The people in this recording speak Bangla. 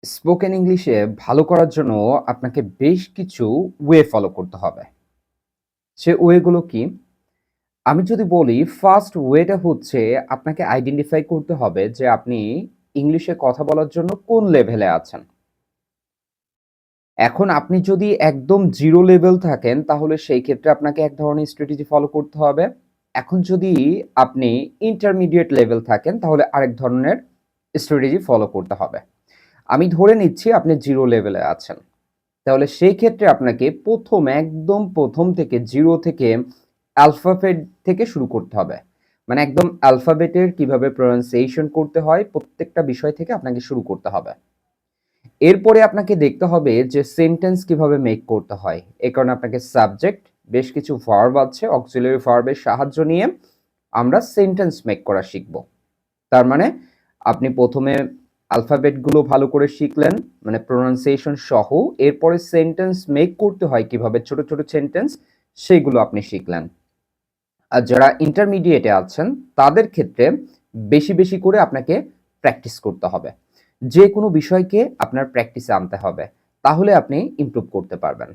স্পোকেন ইংলিশে ভালো করার জন্য আপনাকে বেশ কিছু ওয়ে ফলো করতে হবে। সে ওয়েগুলো কি? আমি যদি বলি ফার্স্ট ওয়েটা হচ্ছে আপনাকে আইডেন্টিফাই করতে হবে যে আপনি ইংলিশে কথা বলার জন্য কোন লেভেলে আছেন। এখন আপনি যদি একদম 0 লেভেল থাকেন তাহলে সেই ক্ষেত্রে আপনাকে এক ধরনের স্ট্র্যাটেজি ফলো করতে হবে। এখন যদি আপনি ইন্টারমিডিয়েট লেভেল থাকেন তাহলে আরেক ধরনের স্ট্র্যাটেজি ফলো করতে হবে। আমি ধরে নিচ্ছি আপনি 0 লেভেলে আছেন। তাহলে সেই ক্ষেত্রে আপনাকে একদম ১ম থেকে 0 থেকে অ্যালফাবেট থেকে শুরু করতে হবে। মানে একদম অ্যালফাবেটের কিভাবে প্রনাউন্সিয়েশন করতে হয় প্রত্যেকটা বিষয় থেকে আপনাকে শুরু করতে হবে। এরপরে আপনাকে দেখতে হবে যে সেন্টেন্স কিভাবে মেক করতে হয়। এ কারণে আপনাকে সাবজেক্ট, বেশ কিছু ভার্ব আছে, অক্সিলারি ভার্বের সাহায্য নিয়ে আমরা সেন্টেন্স মেক করা শিখব। তার মানে আপনি ১ম এ অ্যালফাবেট গুলো ভালো করে শিখলেন, মানে প্রনাউন্সিয়েশন সহ। এরপরে সেন্টেন্স মেক করতে হয় কিভাবে, ছোট, ছোট সেন্টেন্স সেগুলো আপনি শিখলেন। আর যারা ইন্টারমিডিয়েটে আছেন তাদের ক্ষেত্রে বেশি, বেশি করে আপনাকে প্র্যাকটিস করতে হবে। যেকোনো বিষয়কে আপনার প্র্যাকটিসে আনতে হবে। তাহলে আপনি ইমপ্রুভ করতে পারবেন।